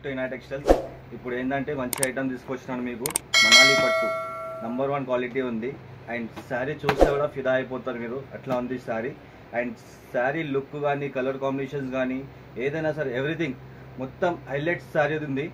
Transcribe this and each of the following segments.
ఇనా textiles ఇప్పుడు ఏంటంటే మంచి ఐటమ్ తీసుకొచ్చినాను మీకు. మనాలి పట్టు నంబర్ 1 క్వాలిటీ ఉంది. అండ్ శారీ చూస్తే కూడా ఫిదా అయిపోతారు మీరు, అట్లా ఉంది శారీ. అండ్ శారీ లుక్ కానీ కలర్ కాంబినేషన్స్ కానీ ఏదైనా సరే ఎవ్రీథింగ్ మొత్తం హైలైట్స్ శారీ ఉంది.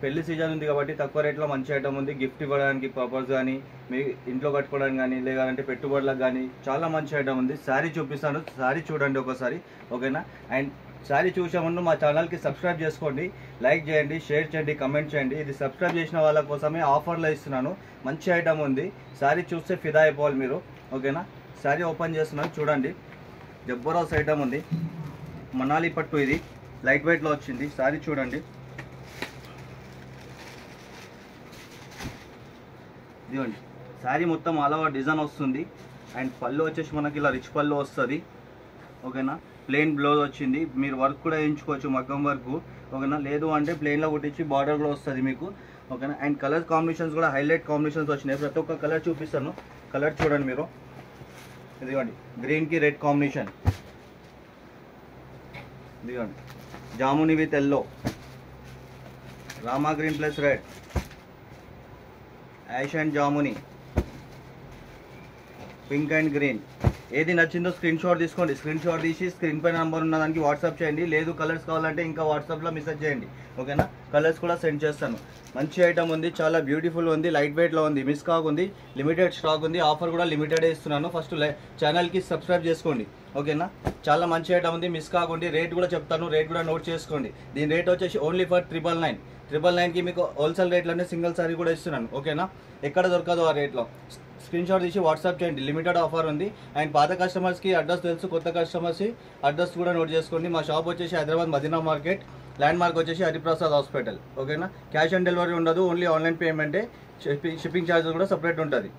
పెళ్లి సీజన్ ఉంది కాబట్టి తక్కువ రేట్లో మంచి ఐటమ్ ఉంది. గిఫ్ట్ ఇవ్వడానికి పర్పస్ కానీ మీ ఇంట్లో కట్టుకోవడానికి కానీ లేదంటే పెట్టుబడులకు కానీ చాలా మంచి ఐటమ్ ఉంది. శారీ చూపిస్తాను, శారీ చూడండి ఒకసారి, ఓకేనా? అండ్ శారీ చూసే ముందు మా ఛానల్కి సబ్స్క్రైబ్ చేసుకోండి, లైక్ చేయండి, షేర్ చేయండి, కమెంట్ చేయండి. ఇది సబ్స్క్రైబ్ చేసిన వాళ్ళ కోసమే ఆఫర్లో ఇస్తున్నాను. మంచి ఐటమ్ ఉంది, శారీ చూస్తే ఫిదా అయిపోవాలి మీరు, ఓకేనా? శారీ ఓపెన్ చేస్తున్నాను చూడండి. జబర్దస్త్ ఐటమ్ ఉంది. మనాలి పట్టు ఇది లైట్ వెయిట్లో వచ్చింది. శారీ చూడండి, ఇదిగోండి. శారీ మొత్తం ఆల్ ఓవర్ డిజైన్ వస్తుంది. అండ్ పళ్ళు వచ్చేసి మనకి ఇలా రిచ్ పళ్ళు వస్తుంది, ఓకేనా? ప్లెయిన్ బ్లౌజ్ వచ్చింది. మీరు వర్క్ కూడా వేయించుకోవచ్చు, మగ్గం వర్క్, ఓకేనా? లేదు అంటే ప్లెయిన్లో కుట్టించి బార్డర్ కూడా వస్తుంది మీకు, ఓకేనా? అండ్ కలర్ కాంబినేషన్స్ కూడా హైలైట్ కాంబినేషన్స్ వచ్చినాయి. ప్రతి ఒక్క కలర్ చూపిస్తాను, కలర్ చూడండి మీరు. ఇదిగోండి గ్రీన్కి రెడ్ కాంబినేషన్, ఇదిగోండి జాముని with yellow, Rama green plus red, ash and జాముని, పింక్ అండ్ గ్రీన్. ఏది నచ్చిందో స్క్రీన్ షాట్ తీసుకోండి. స్క్రీన్ షాట్ తీసి స్క్రీన్ పైన నెంబర్ ఉన్న దానికి వాట్సాప్ చేయండి. లేదు కలర్స్ కావాలంటే ఇంకా వాట్సాప్లో మెసేజ్ చేయండి, ఓకేనా? కలర్స్ కూడా సెండ్ చేస్తాను. మంచి ఐటమ్ ఉంది, చాలా బ్యూటిఫుల్ ఉంది, లైట్ వెయిట్లో ఉంది, మిస్ కాకుంది, లిమిటెడ్ స్టాక్ ఉంది. ఆఫర్ కూడా లిమిటెడ్ ఇస్తున్నాను. ఫస్ట్ ఛానల్కి సబ్స్క్రైబ్ చేసుకోండి, ఓకేనా? చాలా మంచి ఐటమ్ ఉంది, మిస్ కాకండి. రేట్ కూడా చెప్తాను, రేట్ కూడా నోట్ చేసుకోండి. దీని రేట్ వచ్చేసి ఓన్లీ ఫర్ 999కి మీకు హోల్సేల్ రేట్లోనే సింగిల్ సారీ కూడా ఇస్తున్నాను, ఓకేనా? ఎక్కడ దొరకదు ఆ రేట్లో. స్క్రీన్ షాట్ తీసి వాట్సాప్ చేయండి. లిమిటెడ్ ఆఫర్ ఉంది. అండ్ పాత కస్టమర్స్కి అడ్రస్ తెలుసు, కొత్త కస్టమర్స్కి అడ్రస్ కూడా నోట్ చేసుకోండి. మా షాప్ వచ్చేసి Hyderabad Madina market, landmark వచ్చేసి హరిప్రసాద్ హాస్పిటల్, ఓకేనా? క్యాష్ ఆన్ డెలివరీ ఉండదు, ఓన్లీ ఆన్లైన్ పేమెంటే. షిప్పింగ్ ఛార్జెస్ కూడా సపరేట్ ఉంటుంది.